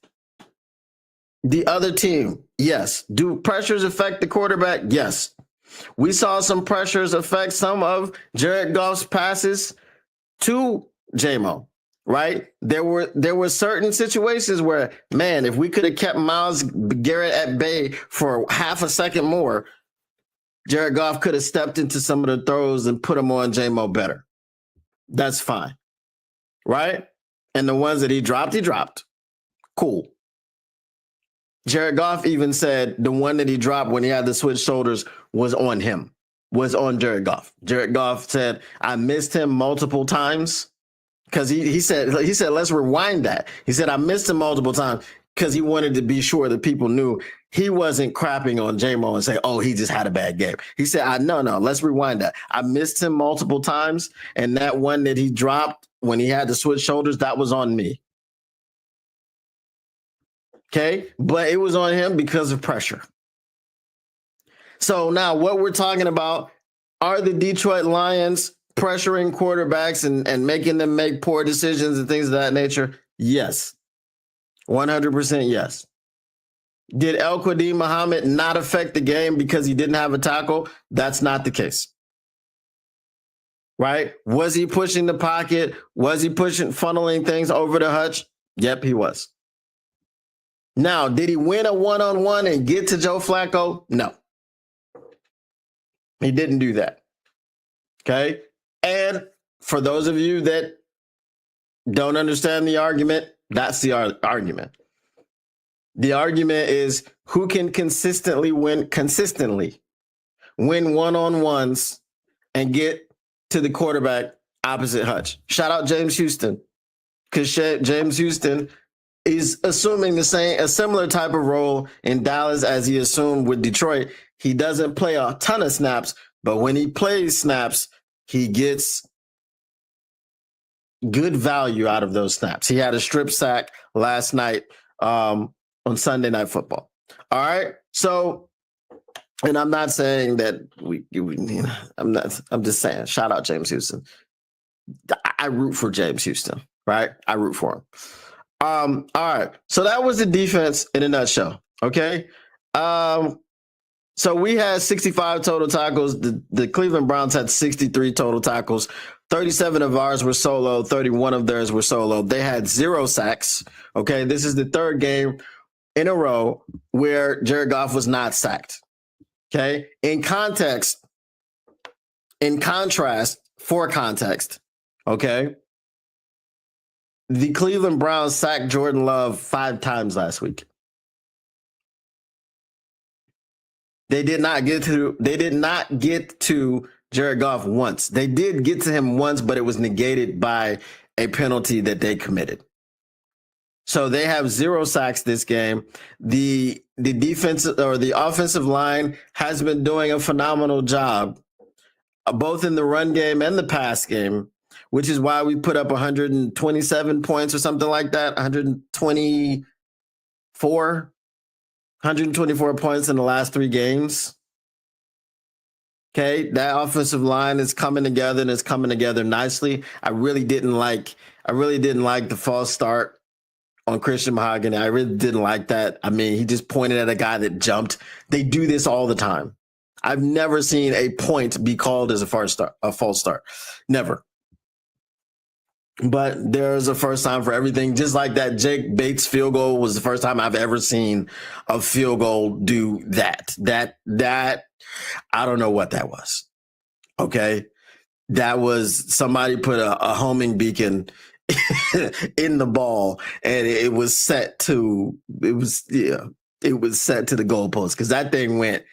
the other team? Yes. Do pressures affect the quarterback? Yes. We saw some pressures affect some of Jared Goff's passes to J-Mo, right? There were certain situations where, man, if we could have kept Myles Garrett at bay for half a second more, Jared Goff could have stepped into some of the throws and put them on J-Mo better. That's fine, right? And the ones that he dropped. Cool. Jared Goff even said the one that he dropped when he had the switch shoulders was on him, was on Jared Goff. Jared Goff said, I missed him multiple times because he said, let's rewind that. He said, I missed him multiple times because he wanted to be sure that people knew he wasn't crapping on J-Mo and say, oh, he just had a bad game. He said, no, let's rewind that. I missed him multiple times. And that one that he dropped when he had the switch shoulders, that was on me. Okay, but it was on him because of pressure. So now what we're talking about, are the Detroit Lions pressuring quarterbacks and making them make poor decisions and things of that nature? Yes. 100% yes. Did El Quadin Muhammad not affect the game because he didn't have a tackle? That's not the case. Right? Was he pushing the pocket? Was he funneling things over to Hutch? Yep, he was. Now, did he win a one-on-one and get to Joe Flacco? No. He didn't do that. Okay? And for those of you that don't understand the argument, that's the argument. The argument is who can consistently win one-on-ones and get to the quarterback opposite Hutch. Shout out James Houston, because James Houston is assuming a similar type of role in Dallas as he assumed with Detroit. He doesn't play a ton of snaps, but when he plays snaps, he gets good value out of those snaps. He had a strip sack last night on Sunday Night Football. All right. So, and I'm not saying that I'm just saying, shout out James Houston. I root for James Houston, right? I root for him. All right. So that was the defense in a nutshell. Okay. So we had 65 total tackles. The Cleveland Browns had 63 total tackles. 37 of ours were solo. 31 of theirs were solo. They had 0 sacks. Okay. This is the 3rd game in a row where Jared Goff was not sacked. Okay. For context. Okay. The Cleveland Browns sacked Jordan Love 5 times last week. They did not get to Jared Goff once. They did get to him once, but it was negated by a penalty that they committed. So they have 0 sacks this game. The defense or the offensive line has been doing a phenomenal job, both in the run game and the pass game, which is why we put up 127 points or something like that, 124 points in the last 3 games. Okay, that offensive line is coming together and it's coming together nicely. I really didn't like the false start on Christian Mahogany. I really didn't like that. I mean, he just pointed at a guy that jumped. They do this all the time. I've never seen a point be called as a false start. Never. But there's a first time for everything. Just like that Jake Bates field goal was the first time I've ever seen a field goal do that. That I don't know what that was. Okay. That was somebody put a homing beacon in the ball and it was set to the goalpost because that thing went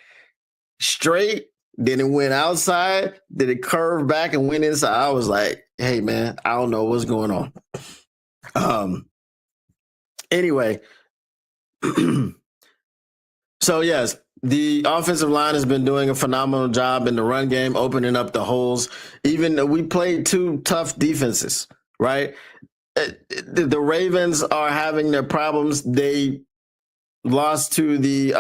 straight, then it went outside, then it curved back and went inside. I was like, hey man, I don't know what's going on. Anyway, so yes, the offensive line has been doing a phenomenal job in the run game, opening up the holes. Even we played 2 tough defenses, right? The Ravens are having their problems. They lost to the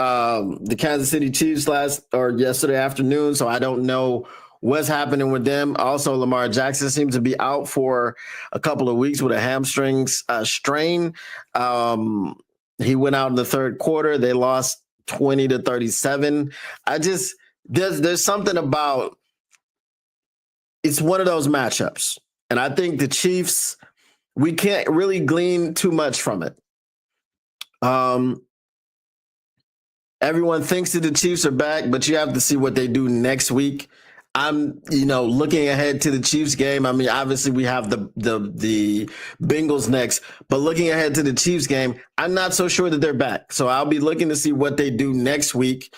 Kansas City Chiefs yesterday afternoon, so I don't know what's happening with them. Also, Lamar Jackson seems to be out for a couple of weeks with a hamstring strain. He went out in the 3rd quarter. They lost 20-37. There's something about it's one of those matchups. And I think the Chiefs, we can't really glean too much from it. Everyone thinks that the Chiefs are back, but you have to see what they do next week. I'm, looking ahead to the Chiefs game. I mean, obviously we have the Bengals next, but looking ahead to the Chiefs game, I'm not so sure that they're back. So I'll be looking to see what they do next week.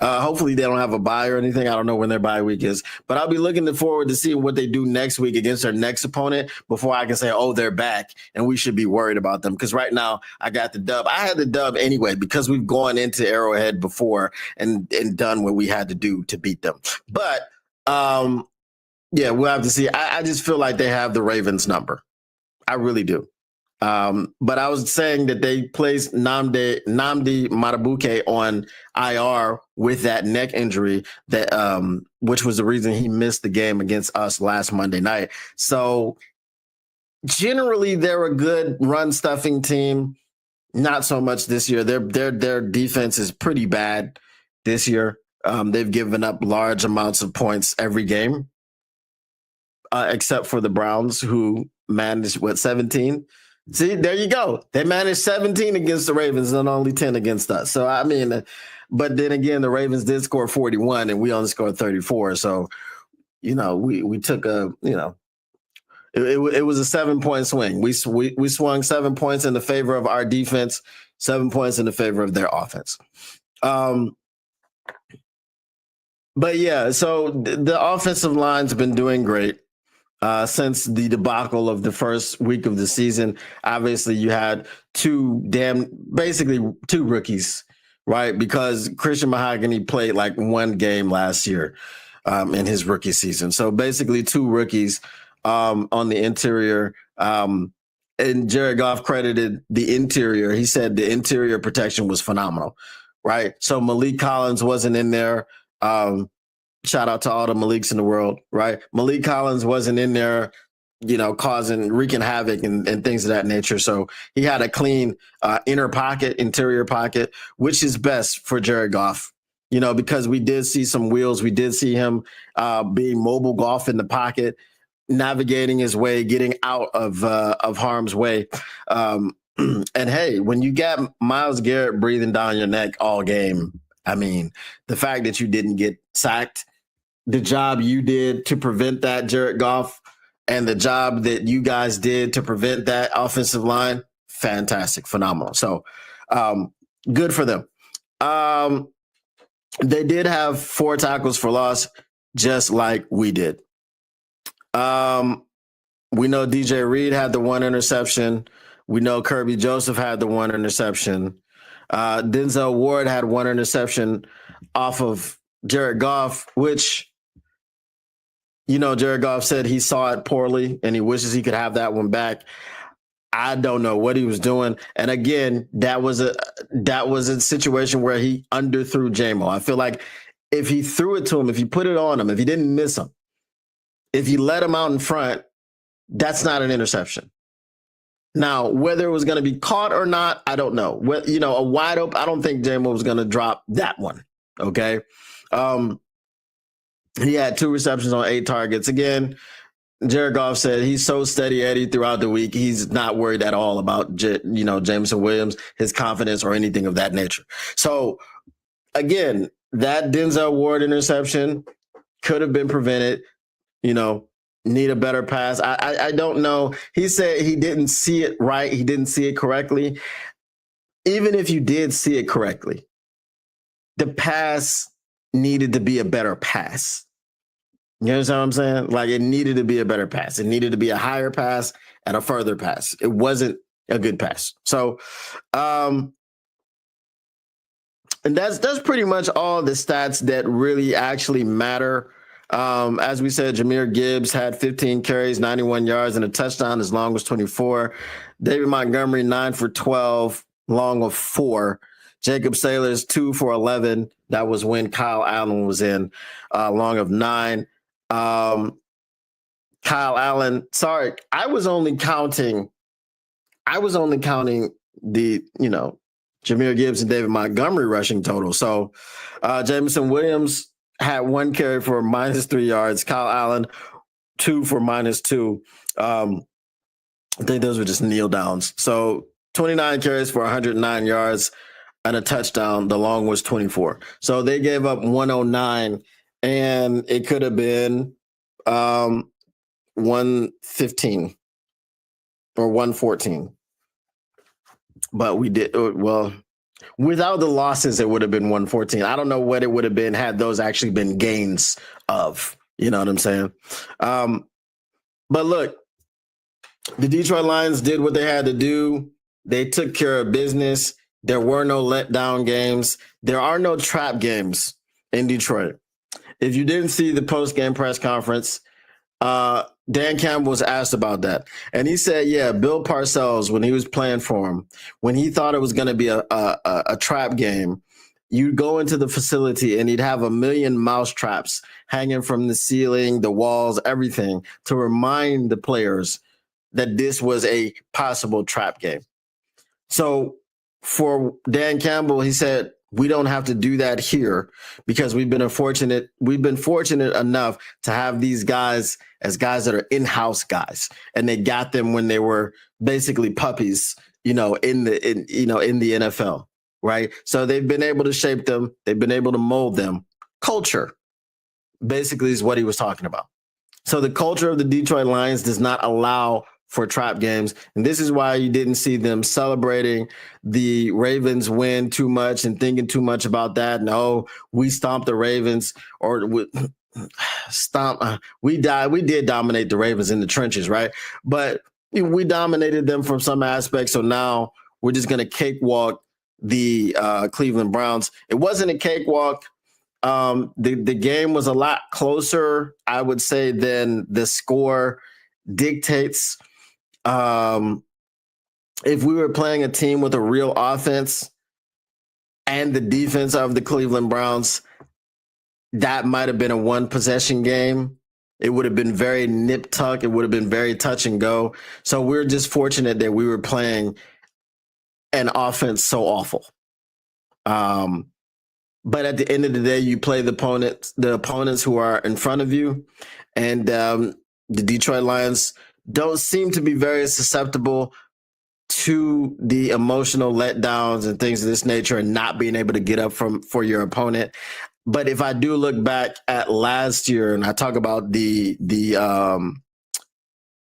Hopefully they don't have a bye or anything. I don't know when their bye week is, but I'll be looking forward to see what they do next week against their next opponent before I can say, oh, they're back and we should be worried about them. Because right now I got the dub. I had the dub anyway because we've gone into Arrowhead before and done what we had to do to beat them. But yeah, we'll have to see. I just feel like they have the Ravens number. I really do. But I was saying that they placed Nnamdi Madubuike on IR with that neck injury that which was the reason he missed the game against us last Monday night. So generally they're a good run stuffing team. Not so much this year. Their defense is pretty bad this year. They've given up large amounts of points every game, except for the Browns, who managed 17. See, there you go. They managed 17 against the Ravens and only 10 against us. So, I mean, but then again, the Ravens did score 41 and we only scored 34. So, we took it was a 7-point swing. We swung 7 points in the favor of our defense, 7 points in the favor of their offense. But yeah, so the offensive line's been doing great. Since the debacle of the first week of the season. Obviously, you had basically two rookies, right? Because Christian Mahogany played like 1 game last year in his rookie season. So basically 2 rookies on the interior. And Jared Goff credited the interior. He said the interior protection was phenomenal, right? So Malik Collins wasn't in there. Shout out to all the Maliks in the world, right? Malik Collins wasn't in there, wreaking havoc and things of that nature. So he had a clean interior pocket, which is best for Jared Goff, because we did see some wheels. We did see him being mobile golf in the pocket, navigating his way, getting out of harm's way. And hey, when you got Myles Garrett breathing down your neck all game, I mean, the fact that you didn't get sacked, the job you did to prevent that, Jared Goff, and the job that you guys did to prevent that offensive line, fantastic, phenomenal. So good for them. They did have 4 tackles for loss. just like we did. We know DJ Reed had the one interception. We know Kirby Joseph had the one interception. Denzel Ward had one interception off of Jared Goff, which, Jared Goff said he saw it poorly and he wishes he could have that one back. I don't know what he was doing. And again, that was a situation where he underthrew Jamo. I feel like if he threw it to him, if he put it on him, if he didn't miss him, if he let him out in front, that's not an interception. Now, whether it was going to be caught or not, I don't know. A wide open, I don't think Jamo was going to drop that one. Okay. He had 2 receptions on 8 targets. Again, Jared Goff said he's so steady Eddie throughout the week. He's not worried at all about, Jameson Williams, his confidence or anything of that nature. So again, that Denzel Ward interception could have been prevented, need a better pass. I don't know. He said he didn't see it right. He didn't see it correctly. Even if you did see it correctly, the pass needed to be a better pass. You understand what I'm saying? Like, it needed to be a better pass. It needed to be a higher pass and a further pass. It wasn't a good pass. So, and that's pretty much all the stats that really actually matter. As we said, Jahmyr Gibbs had 15 carries, 91 yards, and a touchdown. His long was 24. David Montgomery, 9 for 12, long of 4. Jacob Saylors, 2 for 11. That was when Kyle Allen was in, long of 9. Kyle Allen, sorry, I was only counting the, Jahmyr Gibbs and David Montgomery rushing total. So Jameson Williams had 1 carry for -3 yards. Kyle Allen, 2 for -2. I think those were just kneel downs. So 29 carries for 109 yards and a touchdown. The long was 24. So they gave up 109, and it could have been 115 or 114. But we did, well, without the losses, it would have been 114. I don't know what it would have been had those actually been gains of, you know what I'm saying? But look, the Detroit Lions did what they had to do. They took care of business. There were no letdown games. There are no trap games in Detroit. If you didn't see the post-game press conference, Dan Campbell was asked about that. And he said, yeah, Bill Parcells, when he was playing for him, when he thought it was going to be a trap game, you'd go into the facility and he'd have 1 million mouse traps hanging from the ceiling, the walls, everything, to remind the players that this was a possible trap game. So for Dan Campbell, he said, we don't have to do that here because we've been fortunate enough to have these guys as guys that are in-house guys, and they got them when they were basically puppies, in the NFL, right? So they've been able to shape them, they've been able to mold them. Culture, basically, is what he was talking about. So the culture of the Detroit Lions does not allow for trap games. And this is why you didn't see them celebrating the Ravens win too much and thinking too much about that. No, we stomped the Ravens, or we did dominate the Ravens in the trenches, right? But we dominated them from some aspects. So now we're just going to cakewalk the Cleveland Browns. It wasn't a cakewalk. The game was a lot closer, I would say, than the score dictates. If we were playing a team with a real offense and the defense of the Cleveland Browns, that might have been a 1-possession game. It would have been very nip-tuck. It would have been very touch and go. So we're just fortunate that we were playing an offense so awful. But at the end of the day, you play the opponents who are in front of you, and the Detroit Lions don't seem to be very susceptible to the emotional letdowns and things of this nature and not being able to get up for your opponent. But if I do look back at last year and I talk about the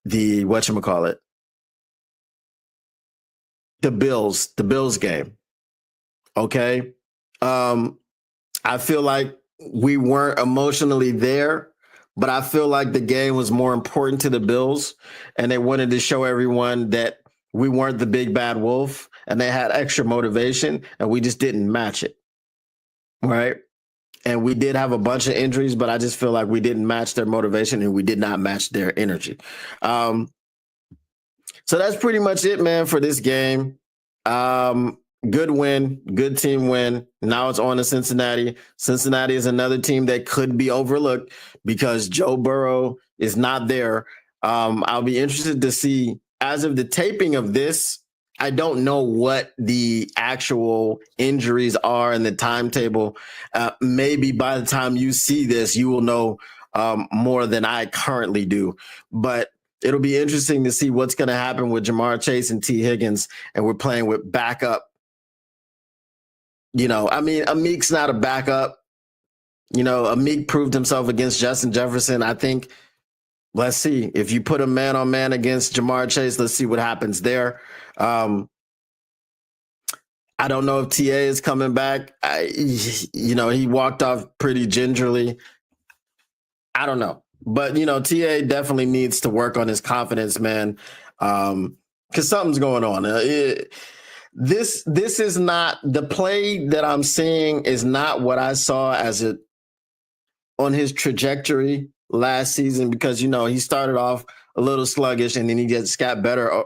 whatchamacallit, the Bills game. Okay. I feel like we weren't emotionally there, but I feel like the game was more important to the Bills, and they wanted to show everyone that we weren't the big bad wolf, and they had extra motivation, and we just didn't match it, right? And we did have a bunch of injuries, but I just feel like we didn't match their motivation, and we did not match their energy. So that's pretty much it, man, for this game. Good win, good team win. Now it's on to Cincinnati. Cincinnati is another team that could be overlooked because Joe Burrow is not there. I'll be interested to see, as of the taping of this, I don't know what the actual injuries are in the timetable. Maybe by the time you see this, you will know more than I currently do. But it'll be interesting to see what's going to happen with Jamar Chase and T. Higgins, and we're playing with backup. I mean, Amik's not a backup. Amik proved himself against Justin Jefferson. I think, let's see. If you put a man-on-man against Jamar Chase, let's see what happens there. I don't know if TA is coming back. He walked off pretty gingerly. I don't know. But, TA definitely needs to work on his confidence, man, because something's going on. This is not the play that I'm seeing is not what I saw on his trajectory last season, because, he started off a little sluggish and then he just got better,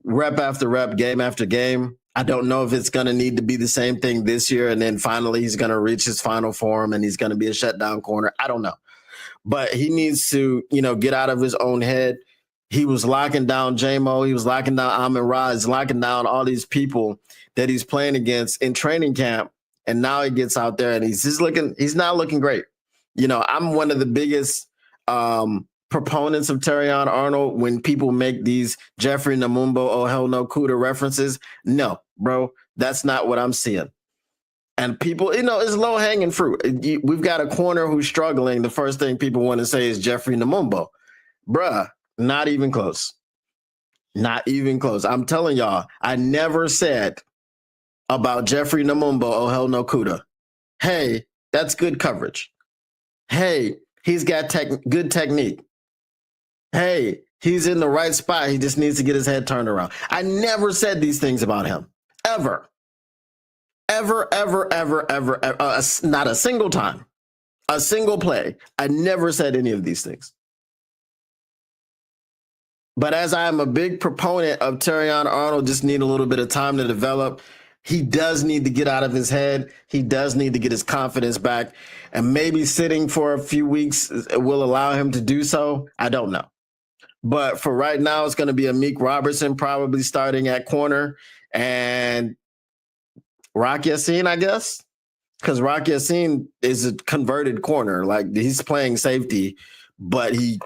rep after rep, game after game. I don't know if it's going to need to be the same thing this year, and then finally he's going to reach his final form and he's going to be a shutdown corner. I don't know. But he needs to, get out of his own head. He was locking down J-Mo. He was locking down Amon-Ra. He's locking down all these people that he's playing against in training camp. And now he gets out there and he's not looking great. I'm one of the biggest proponents of Terrion Arnold when people make these Jeffrey Namumbo, oh hell no, Kuda references. No, bro, that's not what I'm seeing. And people, it's low-hanging fruit. We've got a corner who's struggling. The first thing people want to say is Jeffrey Namumbo. Bruh, not even close. Not even close. I'm telling y'all, I never said about Jeffrey Namumbo, oh hell no, Kuda, hey, that's good coverage. Hey, he's got good technique. Hey, he's in the right spot. He just needs to get his head turned around. I never said these things about him. Ever. Ever, not a single time, a single play. I never said any of these things. But as I am a big proponent of Terrion Arnold, just need a little bit of time to develop. He does need to get out of his head. He does need to get his confidence back. And maybe sitting for a few weeks will allow him to do so. I don't know. But for right now, it's going to be Amik Robertson probably starting at corner, and Rock Ya-Sin, I guess, because Rock Ya-Sin is a converted corner. Like, he's playing safety, but he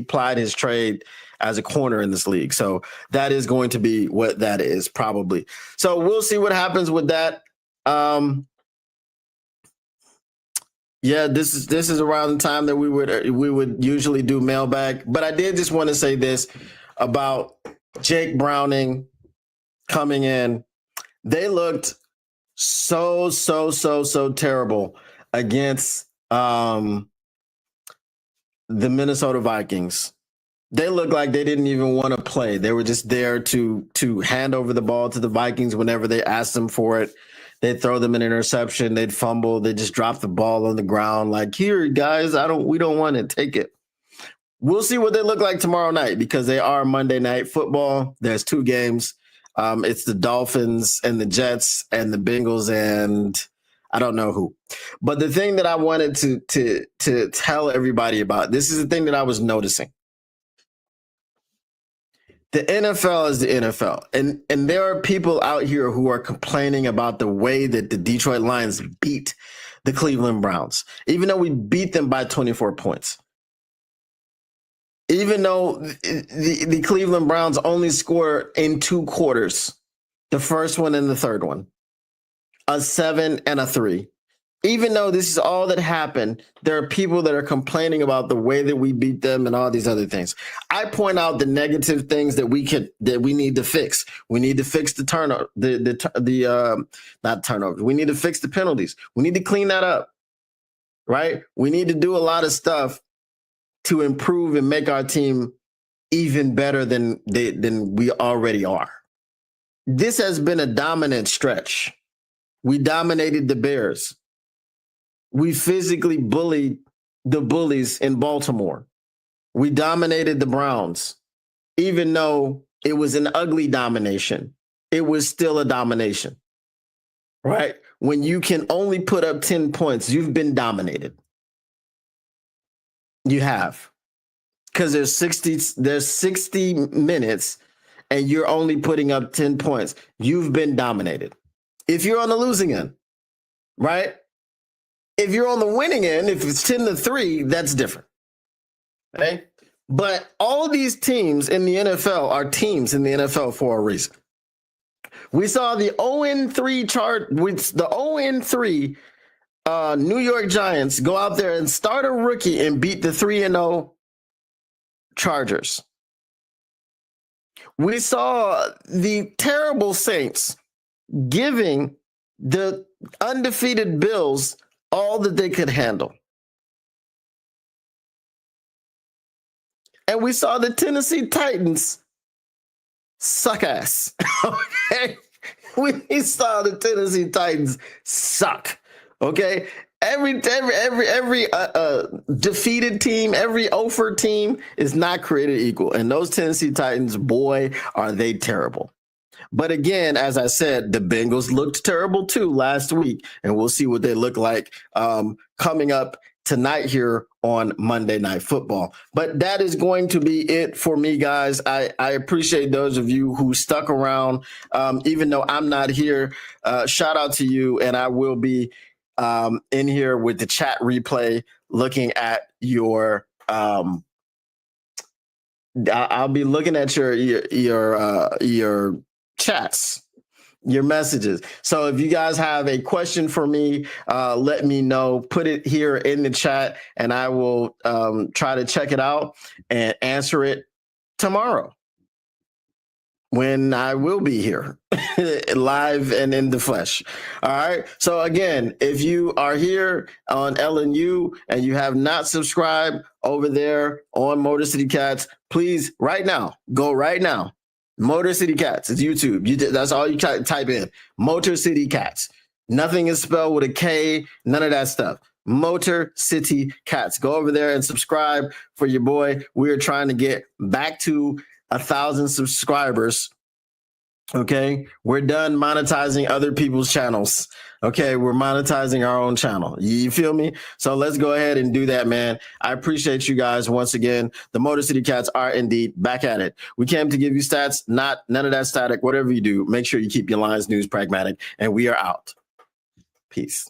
plied his trade as a corner in this league. So that is going to be what that is probably. So we'll see what happens with that. Yeah, this is around the time that we would usually do mailbag. But I did just want to say this about Jake Browning coming in. They looked so terrible against the Minnesota Vikings. They looked like they didn't even want to play. They were just there to hand over the ball to the Vikings whenever they asked them for it. They'd throw them an interception. They'd fumble. They'd just drop the ball on the ground. Like, here, guys, we don't want it. Take it. We'll see what they look like tomorrow night, because they are Monday Night Football. There's 2 games. It's the Dolphins and the Jets and the Bengals and I don't know who. But the thing that I wanted to tell everybody about, this is the thing that I was noticing. The NFL is the NFL. And there are people out here who are complaining about the way that the Detroit Lions beat the Cleveland Browns, even though we beat them by 24 points. Even though the Cleveland Browns only scored in 2 quarters, the first one and the third one, a 7 and a 3. Even though this is all that happened, there are people that are complaining about the way that we beat them and all these other things. I point out the negative things that we need to fix. We need to fix the turnover, not turnovers. We need to fix the penalties. We need to clean that up. right? We need to do a lot of stuff to improve and make our team even better than we already are. This has been a dominant stretch. We dominated the Bears. We physically bullied the bullies in Baltimore. We dominated the Browns. Even though it was an ugly domination, it was still a domination, right? When you can only put up 10 points, you've been dominated. You have. Because there's 60 minutes and you're only putting up 10 points. You've been dominated. If you're on the losing end, right? If you're on the winning end, if it's 10-3, that's different. Okay? But all these teams in the NFL are teams in the NFL for a reason. We saw the 0-3 chart with the 0-3 New York Giants go out there and start a rookie and beat the 3-0 Chargers. We saw the terrible Saints giving the undefeated Bills all that they could handle. And we saw the Tennessee Titans suck ass. Okay? We saw the Tennessee Titans suck. Okay? Every defeated team, every offer team is not created equal. And those Tennessee Titans, boy, are they terrible. But again, as I said, the Bengals looked terrible too last week, and we'll see what they look like coming up tonight here on Monday Night Football. But that is going to be it for me, guys. I appreciate those of you who stuck around, even though I'm not here. Shout out to you, and I will be in here with the chat replay looking at your I'll be looking at your chats, your messages. So if you guys have a question for me, let me know. Put it here in the chat, and I will try to check it out and answer it tomorrow when I will be here live and in the flesh. All right. So again, if you are here on LNU and you have not subscribed over there on Motor City Cats, please go right now. Motor City Cats. It's YouTube. That's all you type in. Motor City Cats. Nothing is spelled with a K. None of that stuff. Motor City Cats. Go over there and subscribe for your boy. We are trying to get back to 1,000 subscribers. Okay, we're done monetizing other people's channels. Okay, we're monetizing our own channel. You feel me? So let's go ahead and do that, man. I appreciate you guys once again. The Motor City Cats are indeed back at it. We came to give you stats, none of that static. Whatever you do, make sure you keep your lines news pragmatic, and we are out. Peace.